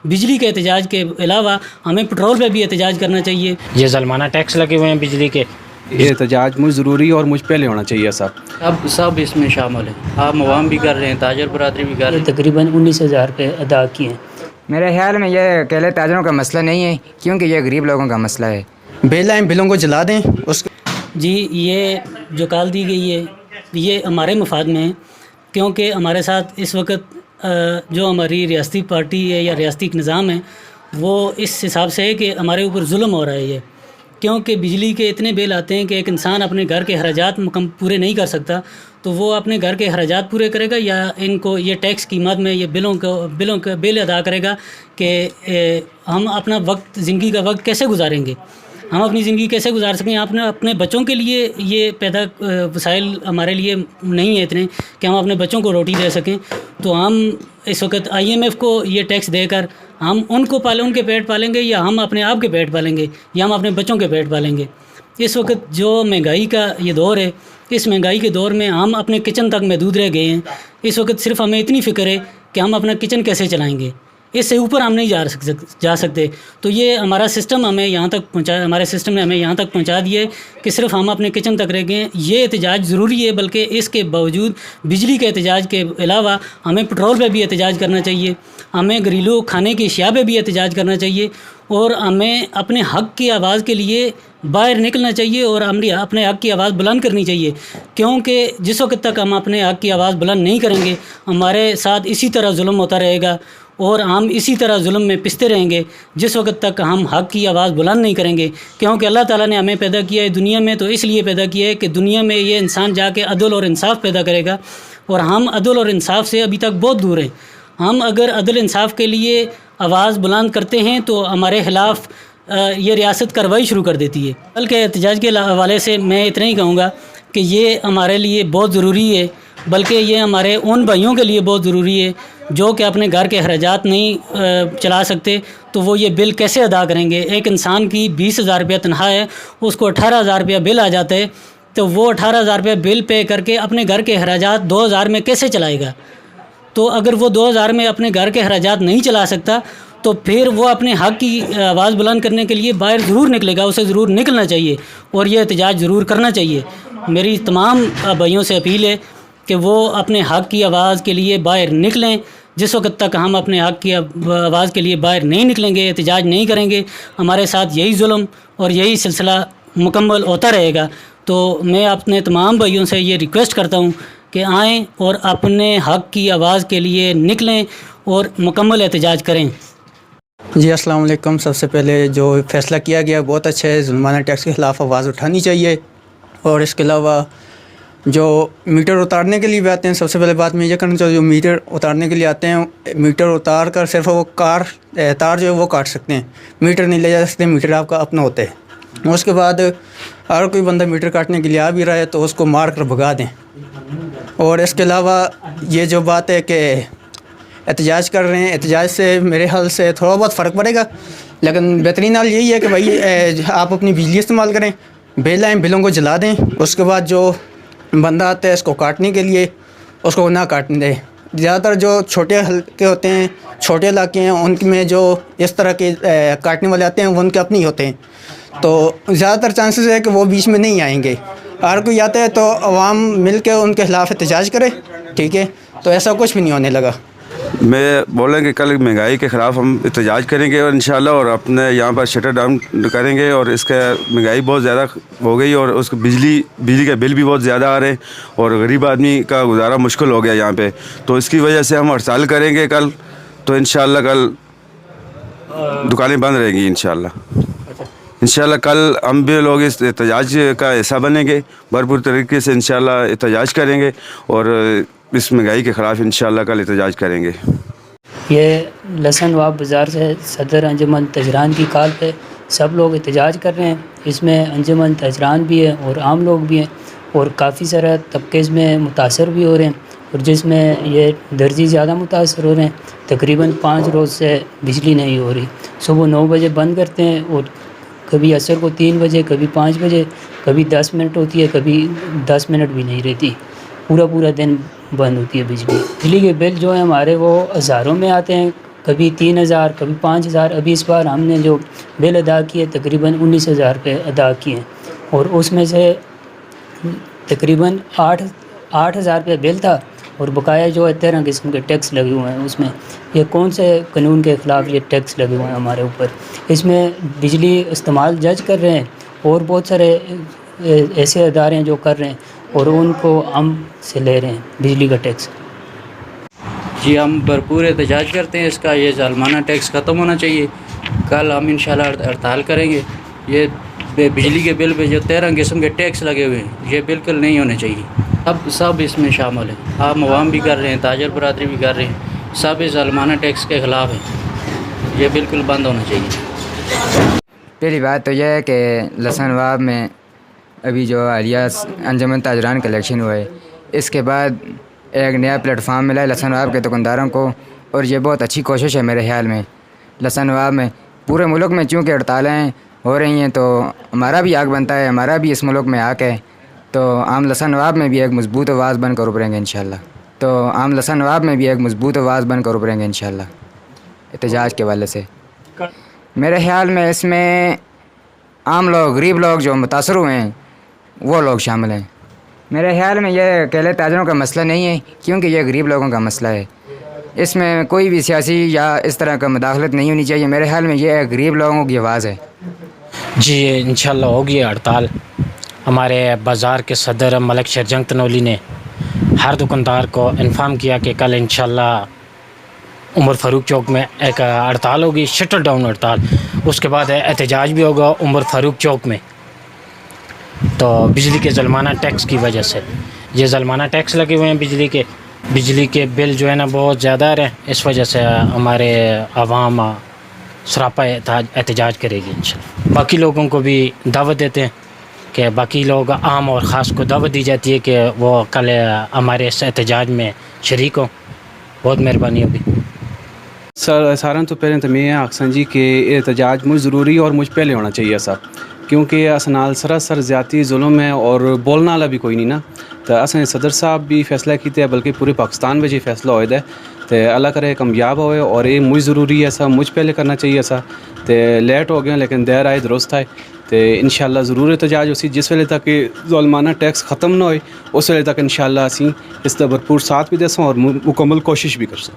بجلی کے احتجاج کے علاوہ ہمیں پٹرول پہ بھی احتجاج کرنا چاہیے. یہ ظالمانہ ٹیکس لگے ہوئے ہیں بجلی کے. یہ احتجاج مجھ ضروری اور مجھ پہلے ہونا چاہیے صاحب. اب سب اس میں شامل ہیں. عام عوام بھی کر رہے ہیں, تاجر برادری بھی کر رہے ہیں. تقریباً 19,000 روپے ادا کیے ہیں. میرے خیال میں یہ اکیلے تاجروں کا مسئلہ نہیں ہے, کیونکہ یہ غریب لوگوں کا مسئلہ ہے. بیل لائن بلوں کو جلا دیں. جی یہ جو کال دی گئی ہے یہ ہمارے مفاد میں ہے, کیونکہ ہمارے ساتھ اس وقت جو ہماری ریاستی پارٹی ہے یا ریاستی نظام ہے وہ اس حساب سے ہے کہ ہمارے اوپر ظلم ہو رہا ہے یہ, کیونکہ بجلی کے اتنے بل آتے ہیں کہ ایک انسان اپنے گھر کے اخراجات پورے نہیں کر سکتا, تو وہ اپنے گھر کے اخراجات پورے کرے گا یا ان کو یہ ٹیکس کی مد میں یہ بلوں کا بل ادا کرے گا کہ ہم اپنا وقت زندگی کا وقت کیسے گزاریں گے, ہم اپنی زندگی کیسے گزار سکیں. اپنے بچوں کے لیے یہ وسائل ہمارے لیے نہیں ہیں اتنے کہ ہم اپنے بچوں کو روٹی دے سکیں, تو ہم اس وقت IMF کو یہ ٹیکس دے کر ہم ان کے پیٹ پالیں گے یا ہم اپنے آپ کے پیٹ پالیں گے یا ہم اپنے بچوں کے پیٹ پالیں گے. اس وقت جو مہنگائی کا یہ دور ہے, اس مہنگائی کے دور میں ہم اپنے کچن تک محدود رہ گئے ہیں. اس وقت صرف ہمیں اتنی فکر ہے کہ ہم اپنا کچن کیسے چلائیں گے, اس سے اوپر ہم نہیں جا سکتے. تو یہ ہمارا سسٹم ہمیں یہاں تک ہمارے سسٹم نے ہمیں یہاں تک پہنچا دیا ہے کہ صرف ہم اپنے کچن تک رہ گئے ہیں. یہ احتجاج ضروری ہے, بلکہ اس کے باوجود بجلی کے احتجاج کے علاوہ ہمیں پٹرول پہ بھی احتجاج کرنا چاہیے, ہمیں گھریلو کھانے کی اشیاء پہ بھی احتجاج کرنا چاہیے, اور ہمیں اپنے حق کی آواز کے لیے باہر نکلنا چاہیے اور ہم اپنے حق کی آواز بلند کرنی چاہیے. کیونکہ جس وقت تک ہم اپنے حق کی آواز بلند نہیں کریں گے ہمارے ساتھ اسی طرح ظلم ہوتا رہے گا اور ہم اسی طرح ظلم میں پستے رہیں گے جس وقت تک ہم حق کی آواز بلند نہیں کریں گے. کیونکہ اللہ تعالیٰ نے ہمیں پیدا کیا ہے دنیا میں, تو اس لیے پیدا کیا ہے کہ دنیا میں یہ انسان جا کے عدل اور انصاف پیدا کرے گا, اور ہم عدل اور انصاف سے ابھی تک بہت دور ہیں. ہم اگر عدل انصاف کے لیے آواز بلند کرتے ہیں تو ہمارے خلاف یہ ریاست کارروائی شروع کر دیتی ہے. بلکہ احتجاج کے حوالے سے میں اتنا ہی کہوں گا کہ یہ ہمارے لیے بہت ضروری ہے, بلکہ یہ ہمارے ان بھائیوں کے لیے بہت ضروری ہے جو کہ اپنے گھر کے اخراجات نہیں چلا سکتے, تو وہ یہ بل کیسے ادا کریں گے. ایک انسان کی 20,000 روپیہ تنخواہ ہے, اس کو 18,000 روپیہ بل آ جاتا ہے, تو وہ 18,000 روپیہ بل پے کر کے اپنے گھر کے اخراجات 2,000 میں کیسے چلائے گا. تو اگر وہ 2,000 میں اپنے گھر کے اخراجات نہیں چلا سکتا تو پھر وہ اپنے حق کی آواز بلند کرنے کے لیے باہر ضرور نکلے گا, اسے ضرور نکلنا چاہیے اور یہ احتجاج ضرور کرنا چاہیے. میری تمام بھائیوں سے اپیل ہے کہ وہ اپنے حق کی آواز کے لیے باہر نکلیں. جس وقت تک ہم اپنے حق کی آواز کے لیے باہر نہیں نکلیں گے, احتجاج نہیں کریں گے, ہمارے ساتھ یہی ظلم اور یہی سلسلہ مکمل ہوتا رہے گا. تو میں اپنے تمام بھائیوں سے یہ ریکویسٹ کرتا ہوں کہ آئیں اور اپنے حق کی آواز کے لیے نکلیں اور مکمل احتجاج کریں. جی السلام علیکم. سب سے پہلے جو فیصلہ کیا گیا بہت اچھا ہے, ظلمانہ ٹیکس کے خلاف آواز اٹھانی چاہیے. اور اس کے علاوہ جو میٹر اتارنے کے لیے بھی آتے ہیں, سب سے پہلے بات میں یہ کرنا چاہوں, جو میٹر اتارنے کے لیے آتے ہیں میٹر اتار کر صرف وہ تار جو ہے وہ کاٹ سکتے ہیں, میٹر نہیں لے جا سکتے, میٹر آپ کا اپنا ہوتا ہے. اس کے بعد اگر کوئی بندہ میٹر کاٹنے کے لیے آ بھی رہا ہے تو اس کو مار کر بھگا دیں. اور اس کے علاوہ یہ جو بات ہے کہ احتجاج کر رہے ہیں, احتجاج سے میرے حال سے تھوڑا بہت فرق پڑے گا, لیکن بہترین حال یہی ہے کہ بھائی آپ اپنی بجلی استعمال کریں, بیل لائن بلوں کو جلا دیں. اس کے بعد جو بندہ آتا ہے اس کو کاٹنے کے لیے اس کو نہ کاٹنے دیں. زیادہ تر جو چھوٹے حلقے ہوتے ہیں, چھوٹے علاقے ہیں, ان میں جو اس طرح کے کاٹنے والے آتے ہیں وہ ان کے اپنے ہی ہوتے ہیں, تو زیادہ تر چانسز ہے کہ وہ بیچ میں نہیں آئیں گے. اگر کوئی آتا ہے تو عوام مل کے ان کے خلاف احتجاج کرے, ٹھیک ہے, تو ایسا کچھ بھی نہیں ہونے لگا. میں بولیں کہ کل مہنگائی کے خلاف ہم احتجاج کریں گے اور انشاءاللہ, اور اپنے یہاں پر شٹر ڈاؤن کریں گے. اور اس کا مہنگائی بہت زیادہ ہو گئی اور اس کو بجلی کا بل بھی بہت زیادہ آ رہے ہیں اور غریب آدمی کا گزارا مشکل ہو گیا یہاں پہ, تو اس کی وجہ سے ہم ہڑتال کریں گے کل. تو انشاءاللہ کل دکانیں بند رہیں گی انشاءاللہ کل ہم بھی لوگ اس احتجاج کا حصہ بنیں گے, بھرپور طریقے سے انشاءاللہ احتجاج کریں گے اور اس مہنگائی کے خلاف انشاءاللہ کل احتجاج کریں گے. یہ لسن واب بازار سے صدر انجمن تاجران کی کال پہ سب لوگ احتجاج کر رہے ہیں. اس میں انجمن تاجران بھی ہے اور عام لوگ بھی ہیں اور کافی سارا طبقے اس میں متاثر بھی ہو رہے ہیں, اور جس میں یہ درجی زیادہ متاثر ہو رہے ہیں. تقریباً 5 روز سے بجلی نہیں ہو رہی. صبح 9 بجے بند کرتے ہیں اور کبھی عصر کو 3 بجے, کبھی 5 بجے, کبھی 10 منٹ ہوتی ہے, کبھی 10 منٹ بھی نہیں رہتی. پورا دن بند ہوتی ہے بجلی. بجلی کے بل جو ہیں ہمارے وہ ہزاروں میں آتے ہیں, کبھی 3,000 کبھی 5,000. ابھی اس بار ہم نے جو بل ادا کیے تقریباً 19,000 روپے ادا کیے ہیں، اور اس میں سے تقریباً 8,000 روپے بل تھا، اور بقایا جو ہے 13 قسم کے ٹیکس لگے ہوئے ہیں. اس میں یہ کون سے قانون کے خلاف یہ ٹیکس لگے ہوئے ہیں ہمارے اوپر؟ اس میں بجلی استعمال جج کر رہے ہیں، اور بہت سارے ایسے ادارے ہیں جو کر رہے ہیں، اور ان کو ہم سے لے رہے ہیں بجلی کا ٹیکس. جی ہم بھرپور احتجاج کرتے ہیں، اس کا یہ ظالمانہ ٹیکس ختم ہونا چاہیے. کل ہم انشاءاللہ ہڑتال کریں گے. یہ بجلی کے بل پہ جو 13 قسم کے ٹیکس لگے ہوئے ہیں یہ بالکل نہیں ہونے چاہیے. اب سب اس میں شامل ہیں، عام عوام بھی کر رہے ہیں، تاجر برادری بھی کر رہے ہیں، سب اس ظالمانہ ٹیکس کے خلاف ہیں. یہ بالکل بند ہونا چاہیے. پہلی بات تو یہ ہے کہ لسن واب میں ابھی جو حالیہ انجمن تاجران کا الیکشن ہوا ہے، اس کے بعد ایک نیا پلیٹ فارم ملا ہے لسن واب کے دکانداروں کو، اور یہ بہت اچھی کوشش ہے میرے خیال میں. لسن واب میں پورے ملک میں چونکہ ہڑتالیں ہو رہی ہیں تو ہمارا بھی حق بنتا ہے، ہمارا بھی اس ملک میں حق ہے. تو عام لسن واب میں بھی ایک مضبوط آواز بن کر ابھریں گے انشاءاللہ احتجاج کے حوالے سے. میرے خیال میں اس میں عام لوگ، غریب لوگ جو متاثر ہوئے ہیں وہ لوگ شامل ہیں. میرے خیال میں یہ اکیلے تاجروں کا مسئلہ نہیں ہے، کیونکہ یہ غریب لوگوں کا مسئلہ ہے. اس میں کوئی بھی سیاسی یا اس طرح کا مداخلت نہیں ہونی چاہیے. میرے خیال میں یہ غریب لوگوں کی آواز ہے. جی انشاءاللہ ہوگی ہڑتال. ہمارے بازار کے صدر ملک شیر جنگ تنولی نے ہر دکاندار کو انفارم کیا کہ کل انشاءاللہ عمر فاروق چوک میں ایک ہڑتال ہوگی، شٹر ڈاؤن ہڑتال. اس کے بعد احتجاج بھی ہوگا عمر فاروق چوک میں. تو بجلی کے ظلمانہ ٹیکس کی وجہ سے یہ ظلمانہ ٹیکس لگے ہوئے ہیں بجلی کے بل جو ہے نا بہت زیادہ آ رہے ہیں. اس وجہ سے ہمارے عوام سراپا احتجاج کرے گی انشاءاللہ. باقی لوگوں کو بھی دعوت دیتے ہیں کہ باقی لوگ عام اور خاص کو دعوت دی جاتی ہے کہ وہ کل ہمارے اس احتجاج میں شریک ہوں. بہت مہربانی ہوگی. سر سارا تو پہلے تو میں آخسن جی کہ احتجاج مجھ ضروری اور مجھ پہلے ہونا چاہیے سر، کیونکہ اسنال سراسر زیادتی ظلم ہے اور بولنے والا بھی کوئی نہیں نا. تو اصل صدر صاحب بھی فیصلہ کیتے ہیں، بلکہ پورے پاکستان میں یہ فیصلہ ہوئے ہے. تو اللہ کرے کامیاب ہوئے، اور یہ مجھ ضروری ہے سر، مجھ پہلے کرنا چاہیے سر. تو لیٹ ہو گیا لیکن دیر آئے درست آئے. تو انشاءاللہ ضرور احتجاج اسی جس ویلے تک ظالمانہ ٹیکس ختم نہ ہوئے اس ویلے تک انشاءاللہ اسی اس کا بھرپور ساتھ بھی دے سوں اور مکمل کوشش بھی کر سوں.